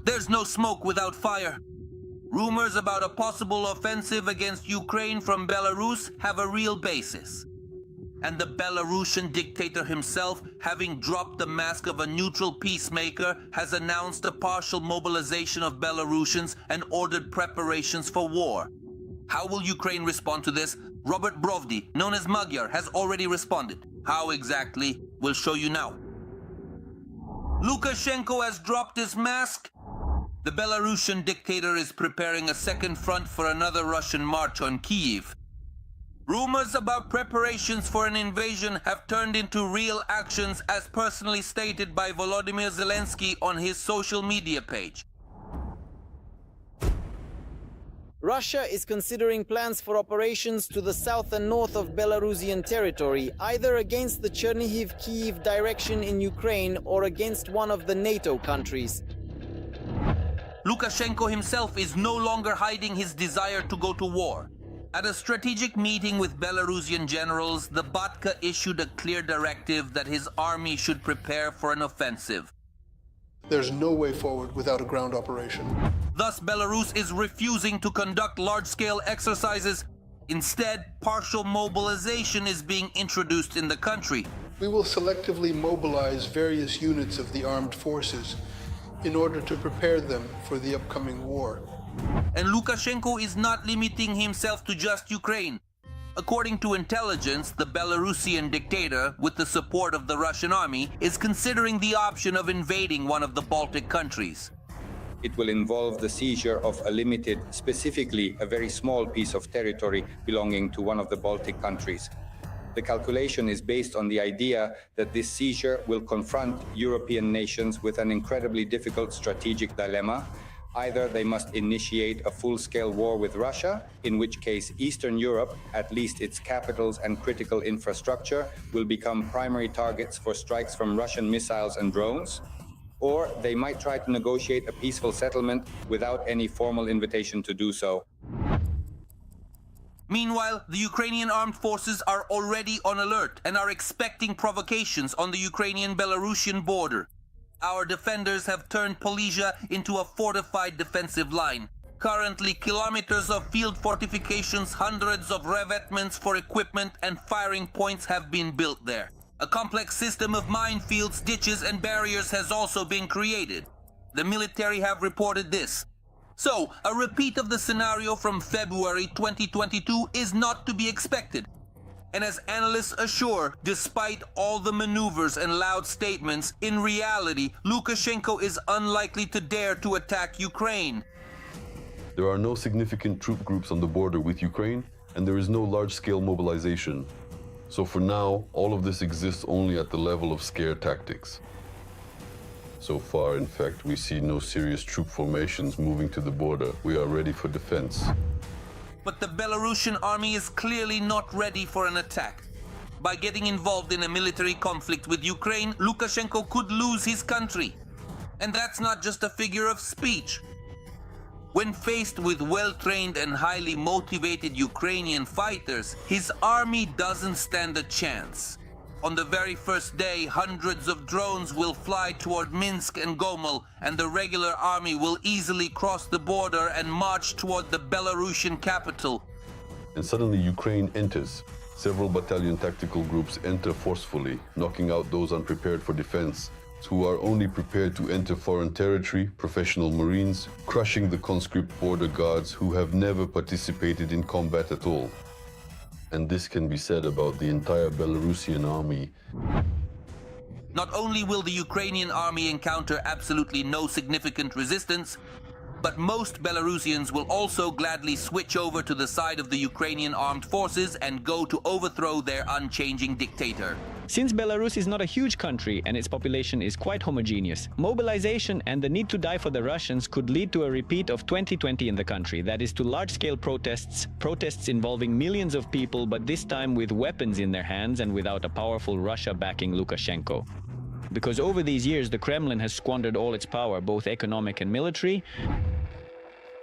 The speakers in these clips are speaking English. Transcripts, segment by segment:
There's no smoke without fire. Rumors about a possible offensive against Ukraine from Belarus have a real basis. And the Belarusian dictator himself, having dropped the mask of a neutral peacemaker, has announced a partial mobilization of Belarusians and ordered preparations for war. How will Ukraine respond to this? Robert Brovdi, known as Magyar, has already responded. How exactly? We'll show you now. Lukashenko has dropped his mask. The Belarusian dictator is preparing a second front for another Russian march on Kyiv. Rumors about preparations for an invasion have turned into real actions, as personally stated by Volodymyr Zelensky on his social media page. Russia is considering plans for operations to the south and north of Belarusian territory, either against the Chernihiv-Kyiv direction in Ukraine or against one of the NATO countries. Lukashenko himself is no longer hiding his desire to go to war. At a strategic meeting with Belarusian generals, the Batka issued a clear directive that his army should prepare for an offensive. There's no way forward without a ground operation. Thus, Belarus is refusing to conduct large-scale exercises. Instead, partial mobilization is being introduced in the country. We will selectively mobilize various units of the armed forces in order to prepare them for the upcoming war. And Lukashenko is not limiting himself to just Ukraine. According to intelligence, the Belarusian dictator, with the support of the Russian army, is considering the option of invading one of the Baltic countries. It will involve the seizure of a limited, specifically a very small piece of territory belonging to one of the Baltic countries. The calculation is based on the idea that this seizure will confront European nations with an incredibly difficult strategic dilemma. Either they must initiate a full-scale war with Russia, in which case Eastern Europe, at least its capitals and critical infrastructure, will become primary targets for strikes from Russian missiles and drones, or they might try to negotiate a peaceful settlement without any formal invitation to do so. Meanwhile, the Ukrainian armed forces are already on alert and are expecting provocations on the Ukrainian-Belarusian border. Our defenders have turned Polesia into a fortified defensive line. Currently, kilometers of field fortifications, hundreds of revetments for equipment and firing points have been built there. A complex system of minefields, ditches and barriers has also been created. The military have reported this. So, a repeat of the scenario from February 2022 is not to be expected. And as analysts assure, despite all the maneuvers and loud statements, in reality, Lukashenko is unlikely to dare to attack Ukraine. There are no significant troop groups on the border with Ukraine, and there is no large-scale mobilization. So for now, all of this exists only at the level of scare tactics. So far, in fact, we see no serious troop formations moving to the border. We are ready for defense. But the Belarusian army is clearly not ready for an attack. By getting involved in a military conflict with Ukraine, Lukashenko could lose his country. And that's not just a figure of speech. When faced with well-trained and highly motivated Ukrainian fighters, his army doesn't stand a chance. On the very first day, hundreds of drones will fly toward Minsk and Gomel, and the regular army will easily cross the border and march toward the Belarusian capital. And suddenly Ukraine enters. Several battalion tactical groups enter forcefully, knocking out those unprepared for defense, who are only prepared to enter foreign territory, professional Marines, crushing the conscript border guards who have never participated in combat at all. And this can be said about the entire Belarusian army. Not only will the Ukrainian army encounter absolutely no significant resistance, but most Belarusians will also gladly switch over to the side of the Ukrainian armed forces and go to overthrow their unchanging dictator. Since Belarus is not a huge country and its population is quite homogeneous, mobilization and the need to die for the Russians could lead to a repeat of 2020 in the country, that is to large-scale protests involving millions of people, but this time with weapons in their hands and without a powerful Russia backing Lukashenko. Because over these years, the Kremlin has squandered all its power, both economic and military.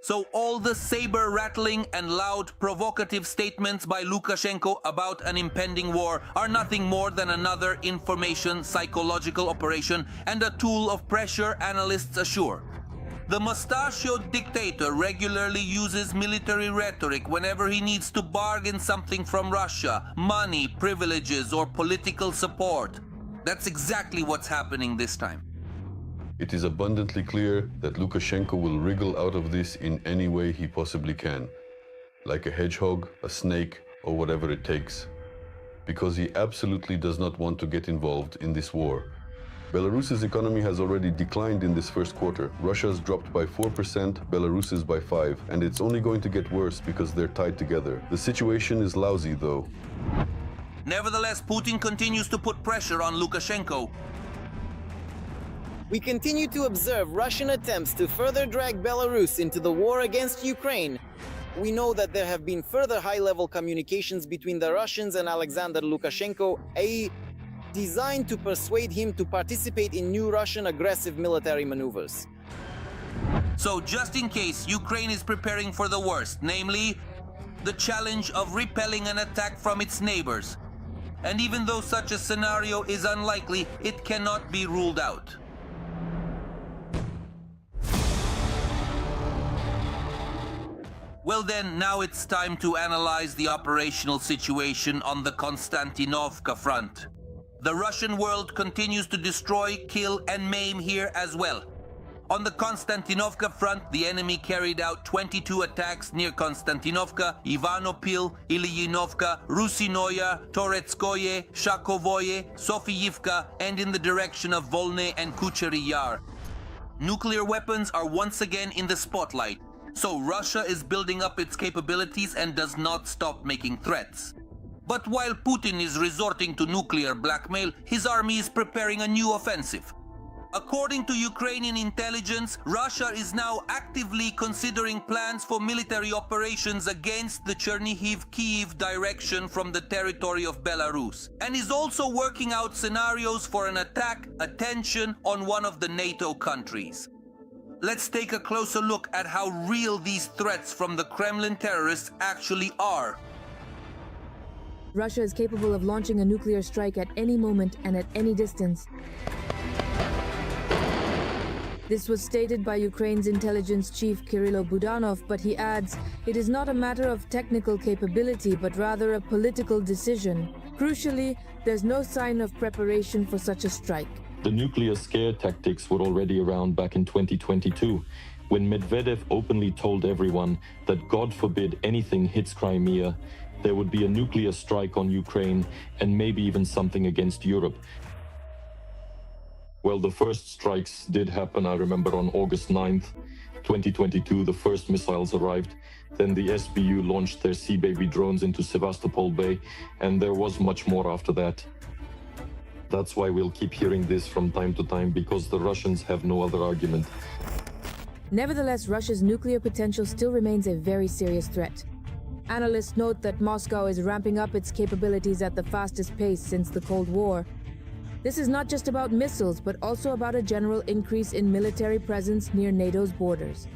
So all the saber-rattling and loud provocative statements by Lukashenko about an impending war are nothing more than another information psychological operation and a tool of pressure, analysts assure. The mustachioed dictator regularly uses military rhetoric whenever he needs to bargain something from Russia, money, privileges, or political support. That's exactly what's happening this time. It is abundantly clear that Lukashenko will wriggle out of this in any way he possibly can, like a hedgehog, a snake, or whatever it takes, because he absolutely does not want to get involved in this war. Belarus's economy has already declined in this first quarter. Russia's dropped by 4%, Belarus's by 5%, and it's only going to get worse because they're tied together. The situation is lousy, though. Nevertheless, Putin continues to put pressure on Lukashenko. We continue to observe Russian attempts to further drag Belarus into the war against Ukraine. We know that there have been further high-level communications between the Russians and Alexander Lukashenko, designed to persuade him to participate in new Russian aggressive military maneuvers. So just in case, Ukraine is preparing for the worst, namely, the challenge of repelling an attack from its neighbors. And even though such a scenario is unlikely, it cannot be ruled out. Well then, now it's time to analyze the operational situation on the Konstantinovka front. The Russian world continues to destroy, kill, and maim here as well. On the Konstantinovka front, the enemy carried out 22 attacks near Konstantinovka, Ivanopil, Ilyinovka, Rusinoye, Toretskoye, Shakovoye, Sofiyivka, and in the direction of Volny and Kuchery Yar. Nuclear weapons are once again in the spotlight, so Russia is building up its capabilities and does not stop making threats. But while Putin is resorting to nuclear blackmail, his army is preparing a new offensive. According to Ukrainian intelligence, Russia is now actively considering plans for military operations against the Chernihiv-Kyiv direction from the territory of Belarus, and is also working out scenarios for an attack, attention, on one of the NATO countries. Let's take a closer look at how real these threats from the Kremlin terrorists actually are. Russia is capable of launching a nuclear strike at any moment and at any distance. This was stated by Ukraine's intelligence chief Kyrylo Budanov, but he adds, it is not a matter of technical capability, but rather a political decision. Crucially, there's no sign of preparation for such a strike. The nuclear scare tactics were already around back in 2022, when Medvedev openly told everyone that God forbid anything hits Crimea, there would be a nuclear strike on Ukraine and maybe even something against Europe. Well, the first strikes did happen, I remember, on August 9th, 2022, the first missiles arrived. Then the SBU launched their Sea Baby drones into Sevastopol Bay, and there was much more after that. That's why we'll keep hearing this from time to time, because the Russians have no other argument. Nevertheless, Russia's nuclear potential still remains a very serious threat. Analysts note that Moscow is ramping up its capabilities at the fastest pace since the Cold War. This is not just about missiles, but also about a general increase in military presence near NATO's borders.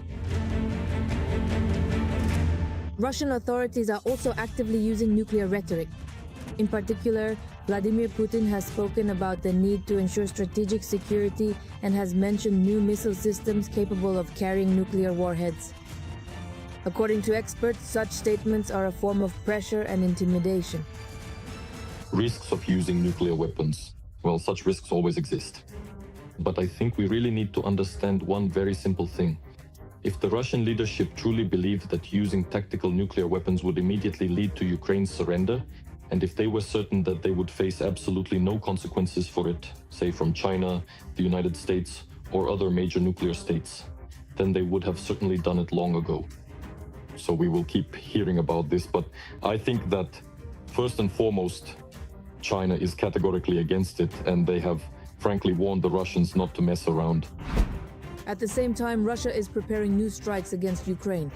Russian authorities are also actively using nuclear rhetoric. In particular, Vladimir Putin has spoken about the need to ensure strategic security and has mentioned new missile systems capable of carrying nuclear warheads. According to experts, such statements are a form of pressure and intimidation. Risks of using nuclear weapons. Well, such risks always exist. But I think we really need to understand one very simple thing. If the Russian leadership truly believed that using tactical nuclear weapons would immediately lead to Ukraine's surrender, and if they were certain that they would face absolutely no consequences for it, say from China, the United States, or other major nuclear states, then they would have certainly done it long ago. So we will keep hearing about this, but I think that first and foremost, China is categorically against it, and they have frankly warned the Russians not to mess around. At the same time, Russia is preparing new strikes against Ukraine.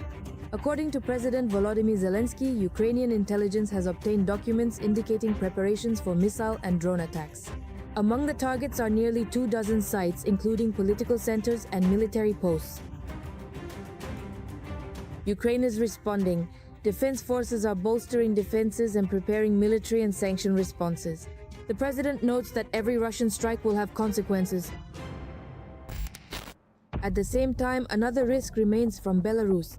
According to President Volodymyr Zelensky, Ukrainian intelligence has obtained documents indicating preparations for missile and drone attacks. Among the targets are nearly 24 sites, including political centers and military posts. Ukraine is responding. Defense forces are bolstering defenses and preparing military and sanction responses. The president notes that every Russian strike will have consequences. At the same time, another risk remains from Belarus.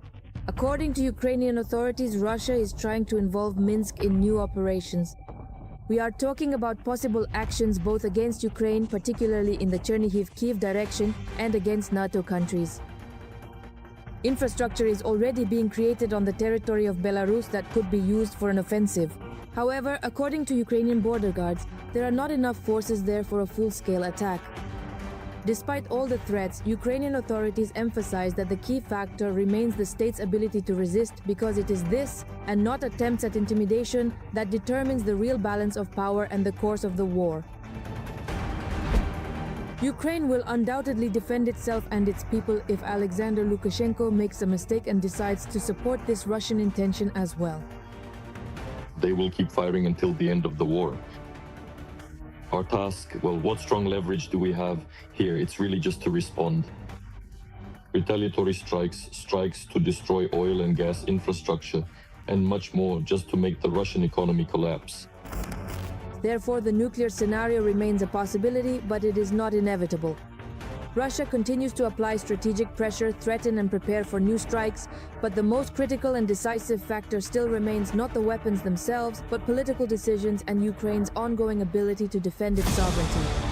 According to Ukrainian authorities, Russia is trying to involve Minsk in new operations. We are talking about possible actions both against Ukraine, particularly in the Chernihiv-Kyiv direction, and against NATO countries. Infrastructure is already being created on the territory of Belarus that could be used for an offensive. However, according to Ukrainian border guards, there are not enough forces there for a full-scale attack. Despite all the threats, Ukrainian authorities emphasize that the key factor remains the state's ability to resist, because it is this, and not attempts at intimidation, that determines the real balance of power and the course of the war. Ukraine will undoubtedly defend itself and its people if Alexander Lukashenko makes a mistake and decides to support this Russian intention as well. They will keep firing until the end of the war. Our task, well, what strong leverage do we have here? It's really just to respond. Retaliatory strikes to destroy oil and gas infrastructure, and much more just to make the Russian economy collapse. Therefore, the nuclear scenario remains a possibility, but it is not inevitable. Russia continues to apply strategic pressure, threaten and prepare for new strikes, but the most critical and decisive factor still remains not the weapons themselves, but political decisions and Ukraine's ongoing ability to defend its sovereignty.